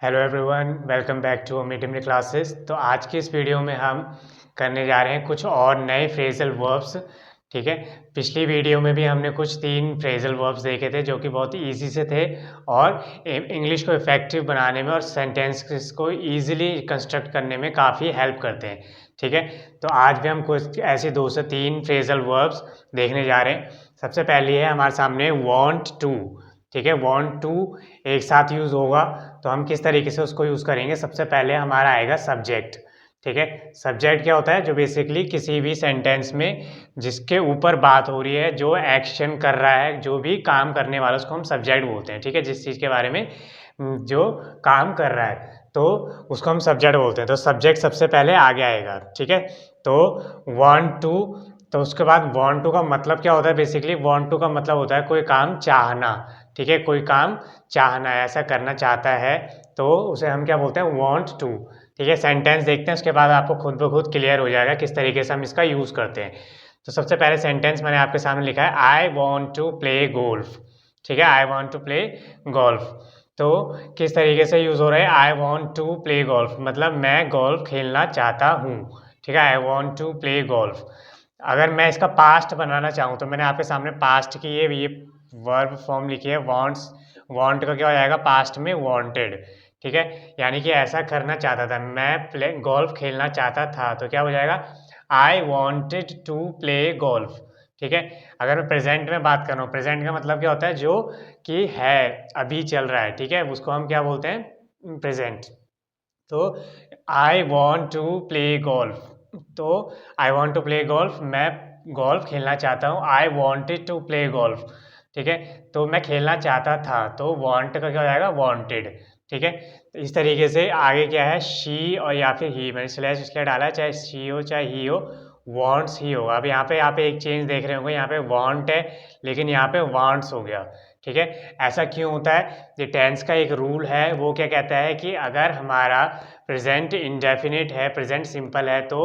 Hello everyone, welcome back to medium classes. तो आज की इस वीडियो में हम करने जा रहे हैं कुछ और नए फ्रेजल वर्ब्स। ठीक है। पिछली वीडियो में भी हमने कुछ 3 फ्रेजल वर्ब्स देखे थे जो कि बहुत इजी से थे और इंग्लिश को इफेक्टिव बनाने में और सेंटेंसेस को इजीली कंस्ट्रक्ट करने में काफ़ी हेल्प करते हैं। ठीक है। तो आज भी हम कुछ ऐसे 2 से 3 फ्रेजल वर्ब्स देखने जा रहे हैं। सबसे पहली है हमारे सामने want to। ठीक है, want to एक साथ यूज़ होगा तो हम किस तरीके से उसको यूज़ करेंगे। सबसे पहले हमारा आएगा सब्जेक्ट। ठीक है। सब्जेक्ट क्या होता है? जो बेसिकली किसी भी सेंटेंस में जिसके ऊपर बात हो रही है, जो एक्शन कर रहा है, जो भी काम करने वाला, उसको हम सब्जेक्ट बोलते हैं। ठीक है। जिस चीज़ के बारे में जो काम कर रहा है तो उसको हम सब्जेक्ट बोलते हैं। तो सब्जेक्ट सबसे पहले आगे आएगा। ठीक है। तो want to, तो उसके बाद want to का मतलब क्या होता है? बेसिकली want to का मतलब होता है कोई काम चाहना। ठीक है। कोई काम चाहना, ऐसा करना चाहता है तो उसे हम क्या बोलते हैं? want to। ठीक है। सेंटेंस देखते हैं, उसके बाद आपको खुद ब खुद क्लियर हो जाएगा किस तरीके से हम इसका यूज़ करते हैं। तो सबसे पहले सेंटेंस मैंने आपके सामने लिखा है, I want to play golf. ठीक है। I want to play golf. तो किस तरीके से यूज़ हो रहा है? I want to play golf मतलब मैं गोल्फ खेलना चाहता हूँ। ठीक है। I want to play golf. अगर मैं इसका पास्ट बनाना चाहूँ तो मैंने आपके सामने पास्ट की ये वर्ब फॉर्म लिखी है, वांट्स। वांट का क्या हो जाएगा? पास्ट में वांटेड। ठीक है। यानी कि ऐसा करना चाहता था, मैं प्ले गोल्फ खेलना चाहता था, तो क्या हो जाएगा? I wanted to play golf. ठीक है। अगर मैं प्रेजेंट में बात कर रहा हूँ, प्रेजेंट का मतलब क्या होता है? जो कि है, अभी चल रहा है। ठीक है। उसको हम क्या बोलते हैं? प्रेजेंट। तो I want to play golf. तो I want to play golf, मैं गोल्फ खेलना चाहता हूँ। I wanted to play golf. ठीक है। तो मैं खेलना चाहता था, तो वॉन्ट का क्या हो जाएगा? वॉन्टेड। ठीक है। तो इस तरीके से आगे क्या है? शी और या फिर ही, मैंने स्लैश इसलिए डाला है, चाहे शी हो चाहे ही हो, वॉन्ट्स ही होगा। अब यहाँ पे एक चेंज देख रहे होंगे, यहाँ पे वॉन्ट है लेकिन यहाँ पे वॉन्ट्स हो गया। ठीक है। ऐसा क्यों होता है? ये टेंस का एक रूल है, वो क्या कहता है कि अगर हमारा प्रेजेंट इंडेफिनिट है, प्रेजेंट सिंपल है, तो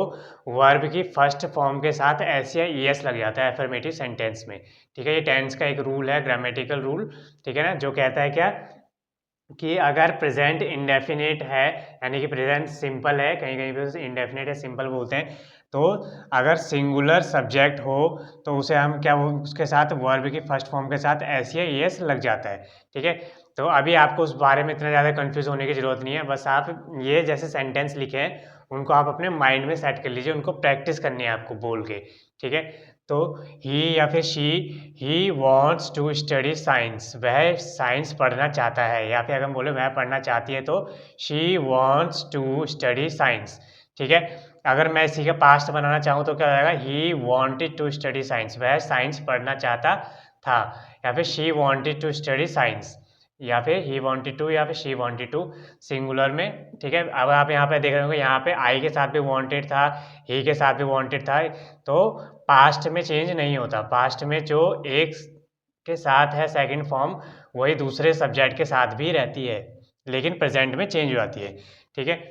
वर्ब की फर्स्ट फॉर्म के साथ एस या ई एस लग जाता है एफर्मेटिव सेंटेंस में। ठीक है। ये टेंस का एक रूल है, ग्रामेटिकल रूल। ठीक है ना, जो कहता है क्या कि अगर प्रेजेंट इंडेफिनिट है, यानी कि प्रेजेंट सिंपल है, कहीं कहीं पे उसे इंडेफिनिट या सिंपल बोलते हैं, तो अगर सिंगुलर सब्जेक्ट हो तो उसे हम क्या उसके साथ वर्ब की फर्स्ट फॉर्म के साथ एस या ई एस लग जाता है। ठीक है। तो अभी आपको उस बारे में इतना ज़्यादा कंफ्यूज होने की ज़रूरत नहीं है। बस आप ये जैसे सेंटेंस लिखे हैं उनको आप अपने माइंड में सेट कर लीजिए, उनको प्रैक्टिस करनी है आपको बोल के। ठीक है। तो ही या फिर she, he wants to study science, वह साइंस पढ़ना चाहता है। या फिर अगर हम बोले वह पढ़ना चाहती है तो she wants to study science. ठीक है। अगर मैं इसी का पास्ट बनाना चाहूँ तो क्या हो जाएगा? He wanted to study science, वह साइंस पढ़ना चाहता था। या फिर she wanted to study science, या फिर ही वॉन्टेड टू, या फिर शी वॉन्टेड टू, सिंगुलर में। ठीक है। अब आप यहाँ पे देख रहे होंगे, यहाँ पे आई के साथ भी वॉन्टेड था, ही के साथ भी वॉन्टेड था। तो पास्ट में चेंज नहीं होता। पास्ट में जो एक के साथ है सेकंड फॉर्म, वही दूसरे सब्जेक्ट के साथ भी रहती है, लेकिन प्रेजेंट में चेंज हो जाती है। ठीक है।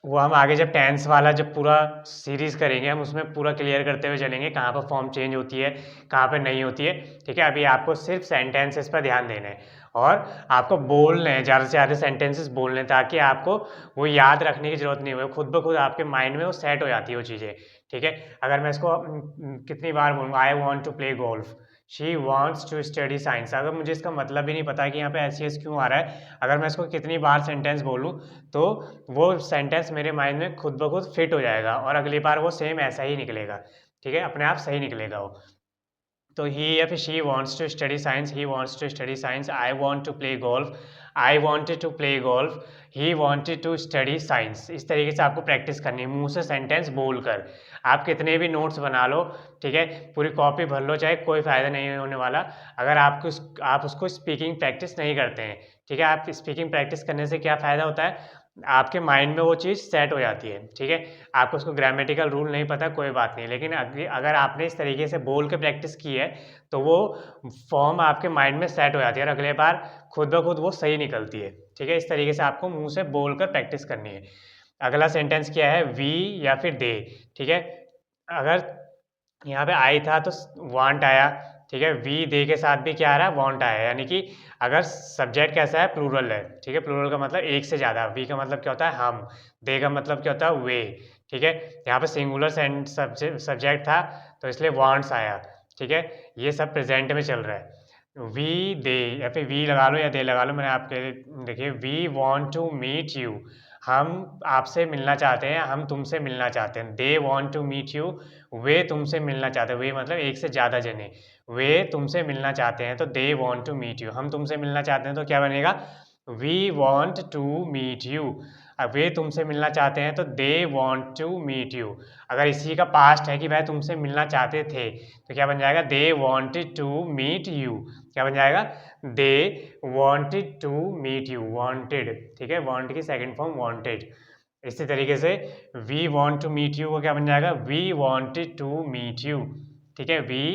वो हम आगे जब टेंस वाला जब पूरा सीरीज करेंगे, हम उसमें पूरा क्लियर करते हुए चलेंगे कहाँ पर फॉर्म चेंज होती है, कहाँ पर नहीं होती है। ठीक है। अभी आपको सिर्फ सेंटेंसेस पर ध्यान देना है और आपको बोलने हैं, ज़्यादा से ज़्यादा सेंटेंसेस बोलने हैं, ताकि आपको वो याद रखने की जरूरत नहीं हो, खुद ब खुद आपके माइंड में वो सेट हो जाती है वो चीज़ें। ठीक है। अगर मैं इसको कितनी बार बोलूँ, I want to play golf, she wants to study science, अगर मुझे इसका मतलब ही नहीं पता कि यहाँ पे एस सी एस क्यों आ रहा है, अगर मैं इसको कितनी बार सेंटेंस बोलूँ तो वो सेंटेंस मेरे माइंड में खुद ब खुद फिट हो जाएगा और अगली बार वो सेम ऐसा ही निकलेगा। ठीक है। अपने आप सही निकलेगा वो। तो ही या फिर she wants to study science, he wants to study science, I want to play golf, I wanted to play golf, he wanted to study science. इस तरीके से आपको प्रैक्टिस करनी है, मुंह से सेंटेंस बोलकर। आप कितने भी नोट्स बना लो, ठीक है, पूरी कॉपी भर लो, चाहे कोई फ़ायदा नहीं होने वाला अगर आप उसको स्पीकिंग प्रैक्टिस नहीं करते हैं। ठीक है। आप स्पीकिंग प्रैक्टिस करने से क्या फ़ायदा होता है? आपके माइंड में वो चीज़ सेट हो जाती है। ठीक है। आपको उसको ग्रामेटिकल रूल नहीं पता, कोई बात नहीं, लेकिन अगर आपने इस तरीके से बोल के प्रैक्टिस की है तो वो फॉर्म आपके माइंड में सेट हो जाती है और अगले बार खुद ब खुद वो सही निकलती है। ठीक है। इस तरीके से आपको मुंह से बोल कर प्रैक्टिस करनी है। अगला सेंटेंस क्या है? वी या फिर दे। ठीक है। अगर यहाँ पे आई था तो वांट आया, ठीक है। वी दे के साथ भी क्या आ रहा है, वांट आया, यानी कि अगर सब्जेक्ट कैसा है, प्लूरल है, ठीक है। प्लूरल का मतलब एक से ज़्यादा, वी का मतलब क्या होता है, हम, दे का मतलब क्या होता है, वे, ठीक है। यहाँ पे सिंगुलर सब्जेक्ट था तो इसलिए वांट्स आया, ठीक है। ये सब प्रेजेंट में चल रहा है। वी दे या फिर वी लगा लो या दे लगा लो, मैंने आपके देखिए, we want to meet you, हम आपसे मिलना चाहते हैं, हम तुमसे मिलना चाहते हैं। They want to meet you, वे तुमसे मिलना चाहते हैं, वे मतलब एक से ज़्यादा जने, वे तुमसे मिलना चाहते हैं, तो they want to meet you. हम तुमसे मिलना चाहते हैं तो क्या बनेगा, we want to meet you. अब वे तुमसे मिलना चाहते हैं तो they want to meet you. अगर इसी का पास्ट है कि वह तुमसे मिलना चाहते थे तो क्या बन जाएगा, they wanted to meet you. क्या बन जाएगा, they wanted to meet you, wanted, ठीक है। वॉन्ट की सेकंड फॉर्म वॉन्टेड। इसी तरीके से we want to meet you को क्या बन जाएगा, we wanted to meet you, ठीक है। We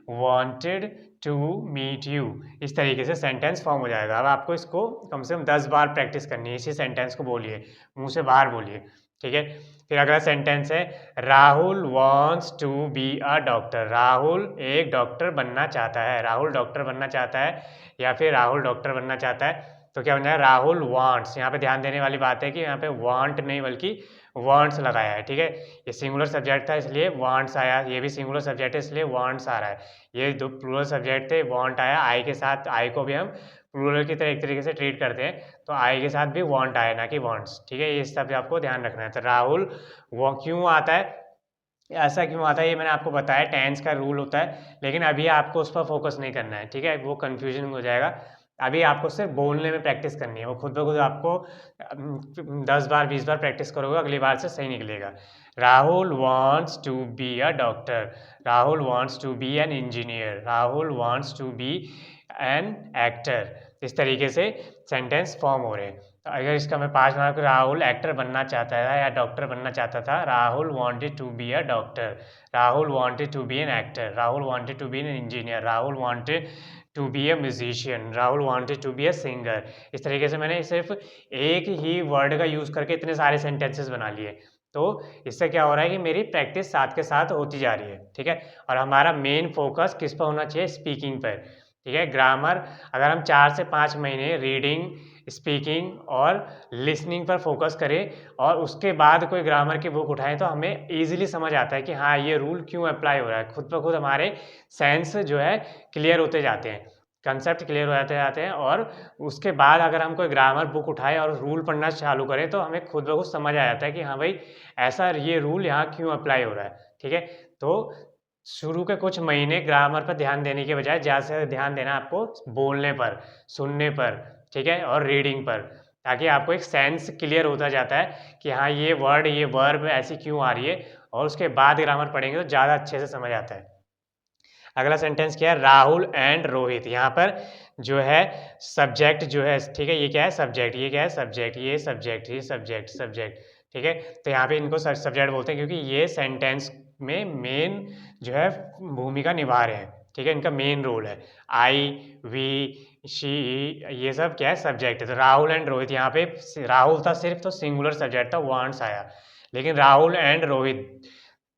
wanted to meet you. इस तरीके से सेंटेंस फॉर्म हो जाएगा। अब आपको इसको कम से कम 10 बार प्रैक्टिस करनी है, इसी सेंटेंस को बोलिए, मुंह से बाहर बोलिए, ठीक है। फिर अगला सेंटेंस है, Rahul wants to be a doctor. Rahul एक डॉक्टर बनना चाहता है, राहुल डॉक्टर बनना चाहता है या फिर राहुल डॉक्टर बनना चाहता है, तो क्या बन जाएगा, राहुल वांट्स। यहाँ पे ध्यान देने वाली बात है कि यहाँ पे वांट नहीं बल्कि वांट्स लगाया है, ठीक है। ये सिंगुलर सब्जेक्ट था इसलिए वांट्स आया, ये भी सिंगुलर सब्जेक्ट है इसलिए वांट्स आ रहा है। ये दो प्लूरल सब्जेक्ट थे, वांट आया, आई के साथ, आई को भी हम प्लूरल की तरह एक तरीके से ट्रीट करते हैं, तो आई के साथ भी वांट आया, ना कि वांट्स, ठीक है। ये सब आपको ध्यान रखना है। तो राहुल वो क्यों आता है, ऐसा क्यों आता है, ये मैंने आपको बताया, टेंस का रूल होता है, लेकिन अभी आपको उस पर फोकस नहीं करना है, ठीक है। वो कन्फ्यूजन हो जाएगा। अभी आपको सिर्फ बोलने में प्रैक्टिस करनी है, वो खुद ब खुद आपको 10 बार 20 बार प्रैक्टिस करोगे, अगली बार से सही निकलेगा। Rahul wants to be a doctor, Rahul wants to be an engineer, Rahul wants to be an actor. इस तरीके से सेंटेंस फॉर्म हो रहे हैं। तो अगर इसका मैं 5 मार्क, राहुल एक्टर बनना चाहता था या डॉक्टर बनना चाहता था, Rahul wanted to be a doctor, Rahul wanted to be an actor, Rahul wanted to be an engineer, Rahul wanted to be a musician, Rahul wanted to be a singer. इस तरीके से मैंने सिर्फ एक ही वर्ड का यूज़ करके इतने सारे सेंटेंसेस बना लिए। तो इससे क्या हो रहा है कि मेरी प्रैक्टिस साथ के साथ होती जा रही है, ठीक है। और हमारा मेन फोकस किस पर होना चाहिए, स्पीकिंग पर, ठीक है। ग्रामर अगर हम 4 से 5 महीने रीडिंग, स्पीकिंग और लिसनिंग पर फोकस करें और उसके बाद कोई ग्रामर की बुक उठाएं तो हमें इजीली समझ आता है कि हाँ, ये रूल क्यों अप्लाई हो रहा है। खुद ब खुद हमारे सेंस जो है क्लियर होते जाते हैं, कंसेप्ट क्लियर हो जाते हैं और उसके बाद अगर हम कोई ग्रामर बुक उठाएं और रूल पढ़ना चालू करें तो हमें खुद ब खुद समझ आ जाता है कि हाँ भाई, ऐसा ये रूल यहाँ क्यों अप्लाई हो रहा है, ठीक है। तो शुरू के कुछ महीने ग्रामर पर ध्यान देने के बजाय ज़्यादा से ध्यान देना आपको बोलने पर, सुनने पर, ठीक है, और रीडिंग पर, ताकि आपको एक सेंस क्लियर होता जाता है कि हाँ, ये वर्ड, ये वर्ब ऐसी क्यों आ रही है, और उसके बाद ग्रामर पढ़ेंगे तो ज़्यादा अच्छे से समझ आता है। अगला सेंटेंस क्या है, राहुल एंड रोहित। यहाँ पर जो है सब्जेक्ट जो है, ठीक है, ये क्या है, सब्जेक्ट, ये क्या है, सब्जेक्ट, ये सब्जेक्ट, ये सब्जेक्ट, सब्जेक्ट, ठीक है। तो यहाँ पे इनको सब्जेक्ट बोलते हैं क्योंकि ये सेंटेंस में मेन जो है भूमिका निभा रहे हैं, ठीक है, इनका मेन रोल है। आई, वी, शी, ये सब क्या है, सब्जेक्ट है। तो राहुल एंड रोहित, यहाँ पे राहुल था सिर्फ तो सिंगुलर सब्जेक्ट था, वांट्स आया, लेकिन Rahul and Rohit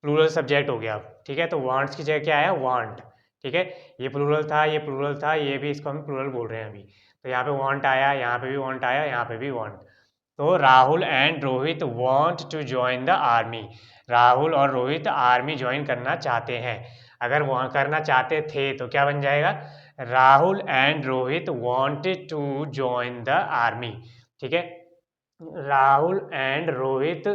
plural subject हो गया, ठीक है। तो वांट्स की जगह क्या आया, वांट, ठीक है। ये प्लूरल था, ये प्लूरल था, ये भी इसको हम प्लूरल बोल रहे हैं अभी। तो यहाँ पे वांट आया, यहाँ पे भी वांट आया, यहाँ पे भी वांट। तो Rahul and Rohit want to join the army, Rahul और रोहित आर्मी ज्वाइन करना चाहते हैं। अगर वहाँ करना चाहते थे तो क्या बन जाएगा, Rahul and Rohit wanted to join the army, ठीक है। Rahul and Rohit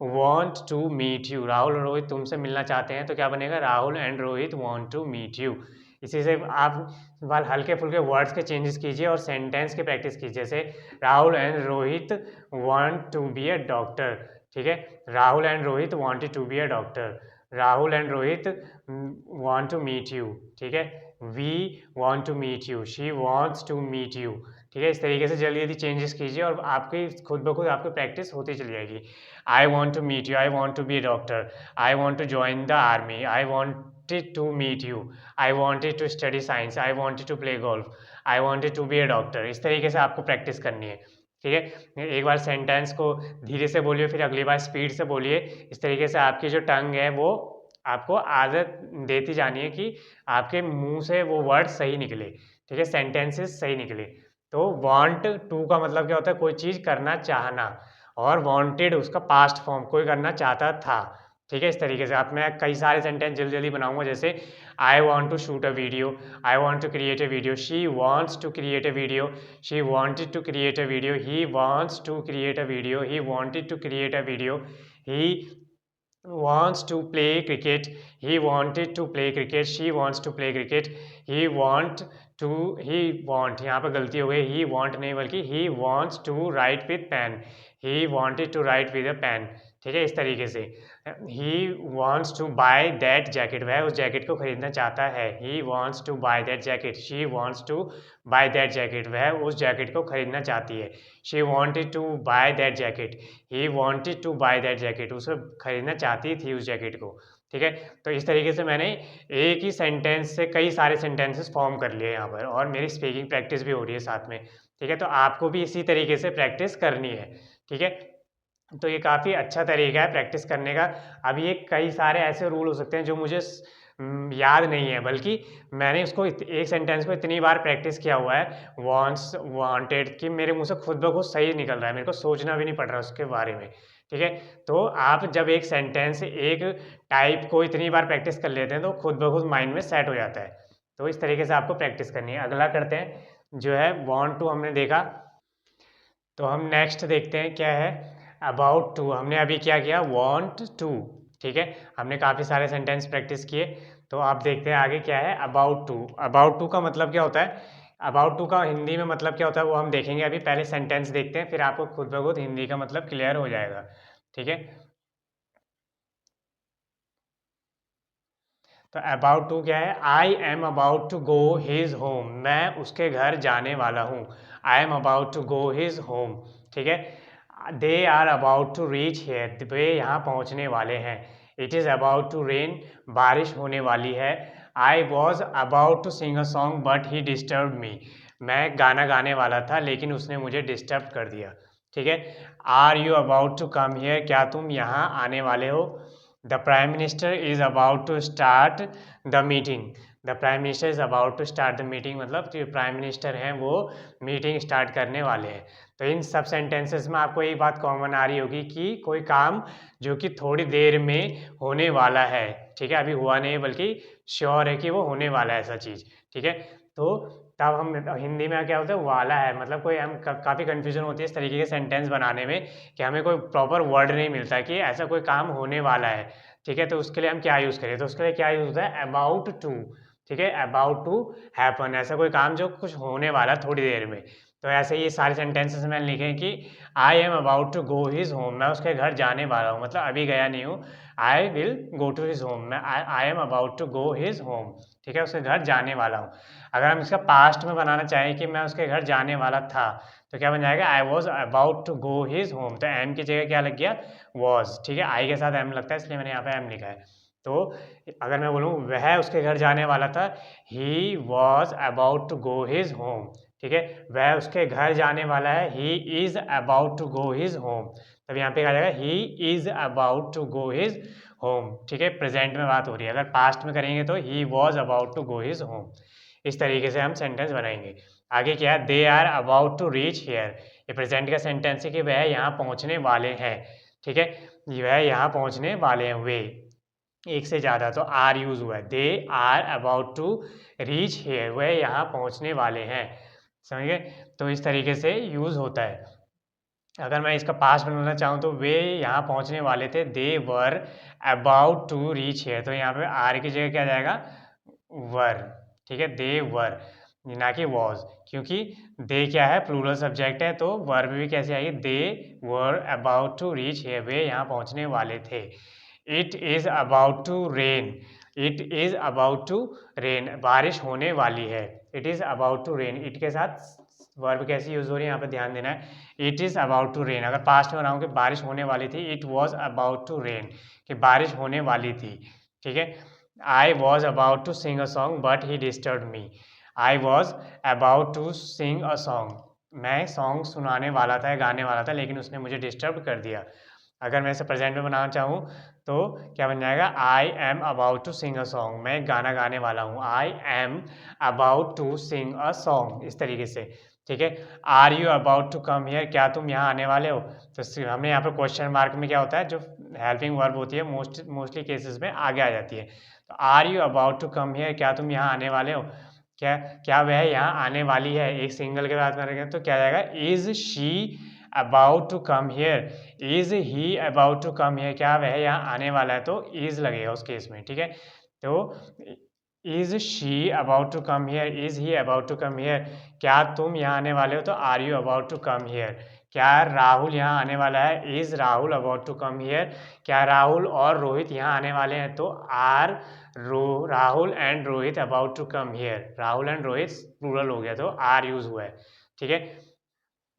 want to meet you, Rahul और रोहित तुमसे मिलना चाहते हैं, तो क्या बनेगा, Rahul and Rohit want to meet you. इसी से आप हल्के फुल्के वर्ड्स के चेंजेस कीजिए और सेंटेंस की प्रैक्टिस कीजिए। जैसे Rahul and Rohit want to be a doctor, ठीक है, Rahul and Rohit wanted to be a doctor, Rahul and Rohit want to meet you, ठीक है, we want to meet you, she wants to meet you, ठीक है। इस तरीके से जल्दी जल्दी चेंजेस कीजिए और आपकी खुद ब खुद आपकी प्रैक्टिस होती चली जाएगी। I want to meet you, I want to be a doctor, I want to join the army, I wanted to meet you, I wanted to study science, I wanted to play golf, I wanted to be a doctor. इस तरीके से आपको practice करनी है, ठीक है। एक बार sentence को धीरे से बोलिए, फिर अगली बार स्पीड से बोलिए। इस तरीके से आपकी जो टंग है वो आपको आदत देती जानी है कि आपके मुंह से वो वर्ड सही निकले, ठीक है, सेंटेंसेस सही निकले। तो वांट टू का मतलब क्या होता है, कोई चीज़ करना चाहना, और वांटेड उसका पास्ट फॉर्म, कोई करना चाहता था, ठीक है। इस तरीके से आप, मैं कई सारे सेंटेंस जल्दी जल्दी बनाऊंगा, जैसे I want to shoot a video, I want to create a video, she wants to create a video, she wanted to create a video, he wants to create a video, he wanted to create a video, he wants to play cricket, he wanted to play cricket, she wants to play cricket, he want to, he want, यहाँ पर गलती हो गई, he want नहीं बल्कि he wants to write with pen, he wanted to write with a pen, ठीक है। इस तरीके से he wants to buy that jacket, वह उस जैकेट को खरीदना चाहता है, he wants to buy that jacket, she wants to buy that jacket, वह उस जैकेट को खरीदना चाहती है, she wanted to buy that jacket, he wanted to buy that jacket, उसे खरीदना चाहती थी उस जैकेट को, ठीक है। तो इस तरीके से मैंने एक ही सेंटेंस से कई सारे सेंटेंसेस फॉर्म कर लिए यहाँ पर, और मेरी स्पीकिंग प्रैक्टिस भी हो रही है साथ में, ठीक है। तो आपको भी इसी तरीके से प्रैक्टिस करनी है, ठीक है। तो ये काफ़ी अच्छा तरीका है प्रैक्टिस करने का। अब ये कई सारे ऐसे रूल हो सकते हैं जो मुझे याद नहीं है, बल्कि मैंने उसको एक सेंटेंस को इतनी बार प्रैक्टिस किया हुआ है, वांट्स वांटेड, कि मेरे मुंह से खुद ब खुद सही निकल रहा है, मेरे को सोचना भी नहीं पड़ रहा उसके बारे में, ठीक है। तो आप जब एक सेंटेंस, एक टाइप को इतनी बार प्रैक्टिस कर लेते हैं तो खुद ब खुद माइंड में सेट हो जाता है। तो इस तरीके से आपको प्रैक्टिस करनी है। अगला करते हैं, जो है वांट टू हमने देखा, तो हम नेक्स्ट देखते हैं क्या है, अबाउट टू। हमने अभी क्या किया, वांट टू, ठीक है। हमने काफ़ी सारे सेंटेंस प्रैक्टिस किए, तो आप देखते हैं आगे क्या है, अबाउट टू। अबाउट टू का मतलब क्या होता है, अबाउट टू का हिंदी में मतलब क्या होता है वो हम देखेंगे। अभी पहले सेंटेंस देखते हैं, फिर आपको खुद ब खुद हिंदी का मतलब क्लियर हो जाएगा, ठीक है। तो अबाउट टू क्या है, I am about to go his home, मैं उसके घर जाने वाला हूँ, I am about to go his home, ठीक है। They are about to reach here, वे यहाँ पहुँचने वाले हैं। It is about to rain, बारिश होने वाली है। I was about to sing a song but he disturb me, मैं गाना गाने वाला था लेकिन उसने मुझे डिस्टर्ब कर दिया, ठीक है। Are you about to come here, क्या तुम यहाँ आने वाले हो। The prime minister is about to start the meeting, the prime minister is about to start the meeting, मतलब जो प्राइम मिनिस्टर हैं वो मीटिंग स्टार्ट करने वाले हैं। तो इन सब सेंटेंसेस में आपको यही बात कॉमन आ रही होगी कि कोई काम जो कि थोड़ी देर में होने वाला है, ठीक है, अभी हुआ नहीं बल्कि श्योर है कि वो होने वाला है ऐसा चीज़, ठीक है। तो तब हम हिंदी में क्या होता है, वाला है, मतलब कोई हम काफ़ी कन्फ्यूजन होती है इस तरीके के सेंटेंस बनाने में कि हमें कोई प्रॉपर वर्ड नहीं मिलता कि ऐसा कोई काम होने वाला है, ठीक है। तो उसके लिए हम क्या यूज़ करें, तो उसके लिए क्या यूज़ होता है, अबाउट टू, ठीक है, अबाउट टू हैपन, ऐसा कोई काम जो कुछ होने वाला है थोड़ी देर में। तो ऐसे ये सारे सेंटेंसेस मैंने लिखे हैं कि I am about to go his home, मैं उसके घर जाने वाला हूँ, मतलब अभी गया नहीं हूँ। I will go to his home, मैं I am about to go his home, ठीक है, उसके घर जाने वाला हूँ। अगर हम इसका पास्ट में बनाना चाहें कि मैं उसके घर जाने वाला था, तो क्या बन जाएगा, I was about to go his home, तो एम की जगह क्या लग गया, वॉज, ठीक है, आई के साथ एम लगता है इसलिए मैंने यहाँ पे एम लिखा है। तो अगर मैं बोलूँ वह उसके घर जाने वाला था, he was about to go his home, ठीक है, वह उसके घर जाने वाला है, he is about to go his home, तब यहाँ पे क्या जाएगा, he is about to go his home, ठीक है, प्रेजेंट में बात हो रही है। अगर पास्ट में करेंगे तो he was about to go his home. इस तरीके से हम सेंटेंस बनाएंगे। आगे क्या है, they are about to reach here, ये प्रेजेंट का सेंटेंस है कि वह यहाँ पहुँचने वाले हैं, ठीक है, वह यहाँ पहुँचने वाले हैं, वे एक से ज़्यादा, तो आर यूज़ हुआ है, they are about to reach here, वह यहाँ पहुँचने वाले हैं, समझ गए। तो इस तरीके से यूज़ होता है। अगर मैं इसका पास्ट बनाना चाहूँ तो वे यहाँ पहुँचने वाले थे, दे were about to reach hair, तो यहाँ पे आर की जगह क्या जाएगा, वर, ठीक है, दे वर, ना कि वॉज, क्योंकि दे क्या है, प्लूरल सब्जेक्ट है, तो वर्ब भी कैसे आएगी, they were about to reach here, वे यहाँ पहुँचने वाले थे। It is about to rain, it is about to rain, बारिश होने वाली है, it is about to rain, it के साथ वर्ब कैसी यूज़ हो रही है यहाँ पे ध्यान देना है, it is about to rain. अगर पास्ट में बनाऊँ कि बारिश होने वाली थी, it was about to rain, कि बारिश होने वाली थी, ठीक है। I was about to sing a song but he disturb me, I was about to sing a song, मैं सॉन्ग सुनाने वाला था, गाने वाला था, लेकिन उसने मुझे डिस्टर्ब कर दिया। अगर मैं इसे प्रेजेंट में बनाना चाहूँ तो क्या बन जाएगा, I am about to sing a song, मैं एक गाना गाने वाला हूँ, I am about to sing a song, इस तरीके से। ठीक है, are you about to come here, क्या तुम यहाँ आने वाले हो। तो हमने यहाँ पर क्वेश्चन मार्क में क्या होता है, जो हेल्पिंग वर्ब होती है मोस्टली केसेस में आगे आ जाती है। तो are you about to come here, क्या तुम यहाँ आने वाले हो, क्या क्या वह यहाँ आने वाली है, एक सिंगल के बाद करेंगे तो क्या जाएगा, is she about to come here, is he about to come here, क्या वह यहाँ आने वाला है, तो इज लगेगा उस केस में। ठीक है, तो is she about to come here, is he about to come here, क्या तुम यहाँ आने वाले हो, तो are you about to come here, क्या राहुल यहाँ आने वाला है, is Rahul about to come here, क्या राहुल और रोहित यहाँ आने वाले हैं, तो are Rahul and Rohit about to come here, Rahul and Rohit plural हो गया तो आर यूज हुआ है। ठीक है,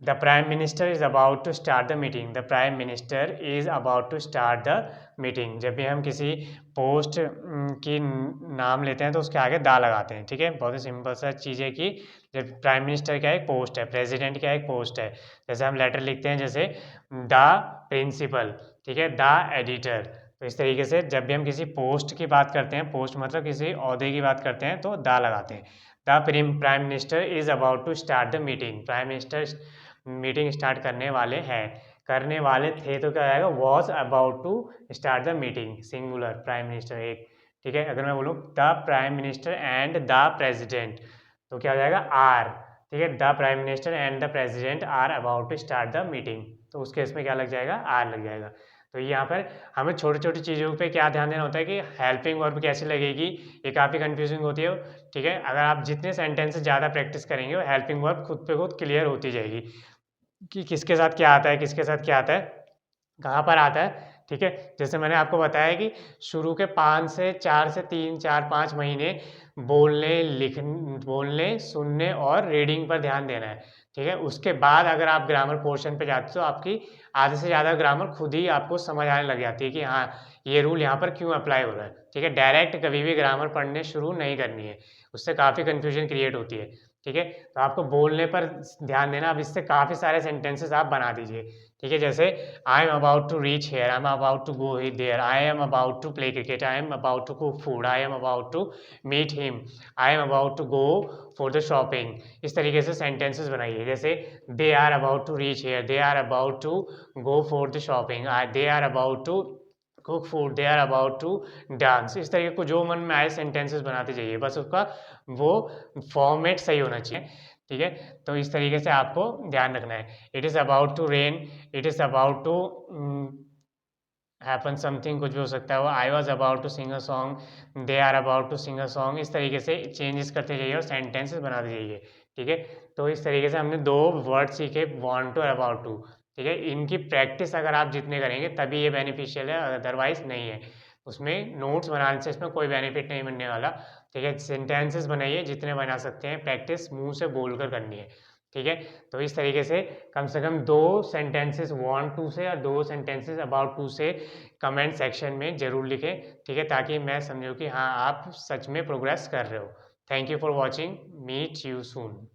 the prime minister is about to start the meeting, the prime minister is about to start the meeting, जब भी हम किसी पोस्ट की नाम लेते हैं तो उसके आगे दा लगाते हैं। ठीक है, बहुत ही सिंपल सा चीज़ है कि जब प्राइम मिनिस्टर क्या एक पोस्ट है, प्रेसिडेंट क्या एक पोस्ट है, जैसे हम लेटर लिखते हैं जैसे द प्रिंसिपल, ठीक है, द एडिटर, तो इस तरीके से जब भी हम किसी पोस्ट की बात करते हैं, पोस्ट मतलब किसी ओहदे की बात करते हैं, तो द लगाते हैं। The prime minister is about to start the meeting, prime minister meeting start करने वाले हैं, करने वाले थे तो क्या आएगा, was about to start the meeting, singular, prime minister एक। ठीक है, अगर मैं बोलूँ the prime minister and the president तो क्या हो जाएगा, आर। ठीक है, the prime minister and the president are about to start the meeting, तो उस केस में क्या लग जाएगा, आर लग जाएगा। तो यहाँ पर हमें छोटी छोटी चीज़ों पे क्या ध्यान देना होता है कि हेल्पिंग वर्ब कैसे लगेगी, ये काफ़ी कंफ्यूजिंग होती है। ठीक है, अगर आप जितने सेंटेंस ज़्यादा प्रैक्टिस करेंगे वो हेल्पिंग वर्ब खुद पे खुद क्लियर होती जाएगी कि किसके साथ क्या आता है, किसके साथ क्या आता है, कहाँ पर आता है। ठीक है, जैसे मैंने आपको बताया कि शुरू के 4 से 3 4 5 महीने बोलने सुनने और रीडिंग पर ध्यान देना है। ठीक है, उसके बाद अगर आप ग्रामर पोर्शन पे जाते हो तो आपकी आधे से ज़्यादा ग्रामर खुद ही आपको समझ आने लग जाती है कि हाँ ये रूल यहाँ पर क्यों अप्लाई हो रहा है। ठीक है, डायरेक्ट कभी भी ग्रामर पढ़ने शुरू नहीं करनी है, उससे काफ़ी कन्फ्यूजन क्रिएट होती है। ठीक है, तो आपको बोलने पर ध्यान देना, अब इससे काफ़ी सारे सेंटेंसेस आप बना दीजिए। ठीक है, जैसे I am about to reach here, I am about to go there, I am about to play cricket, I am about to cook food, I am about to meet him, I am about to go for the shopping, इस तरीके से sentences बनाइए। जैसे they are about to reach here, they are about to go for the shopping, they are about to cook food, they are about to dance, इस तरीके को जो मन में आए सेंटेंसेस बनाते जाइए, बस उसका वो फॉर्मेट सही होना चाहिए। ठीक है, तो इस तरीके से आपको ध्यान रखना है। It is about to rain, it is about to happen something, कुछ भी हो सकता है वो, I was about to sing a song, they are about to sing a song, इस तरीके से चेंजेस करते जाइए और सेंटेंसेस बनाते जाइए। ठीक है, तो इस तरीके से हमने 2 वर्ड सीखे, वांट टू और अबाउट टू। ठीक है, इनकी प्रैक्टिस अगर आप जितने करेंगे तभी ये बेनिफिशियल है, अदरवाइज नहीं है। उसमें नोट्स बनाने से इसमें कोई बेनिफिट नहीं मिलने वाला। ठीक है, सेंटेंसेस बनाइए जितने बना सकते हैं, प्रैक्टिस मुंह से बोलकर करनी है। ठीक है, तो इस तरीके से कम 2 सेंटेंसेस वांट टू से और 2 सेंटेंसेस अबाउट टू से कमेंट सेक्शन में ज़रूर लिखें। ठीक है, ताकि मैं समझूँ कि हाँ आप सच में प्रोग्रेस कर रहे हो। Thank you for watching, meet you soon.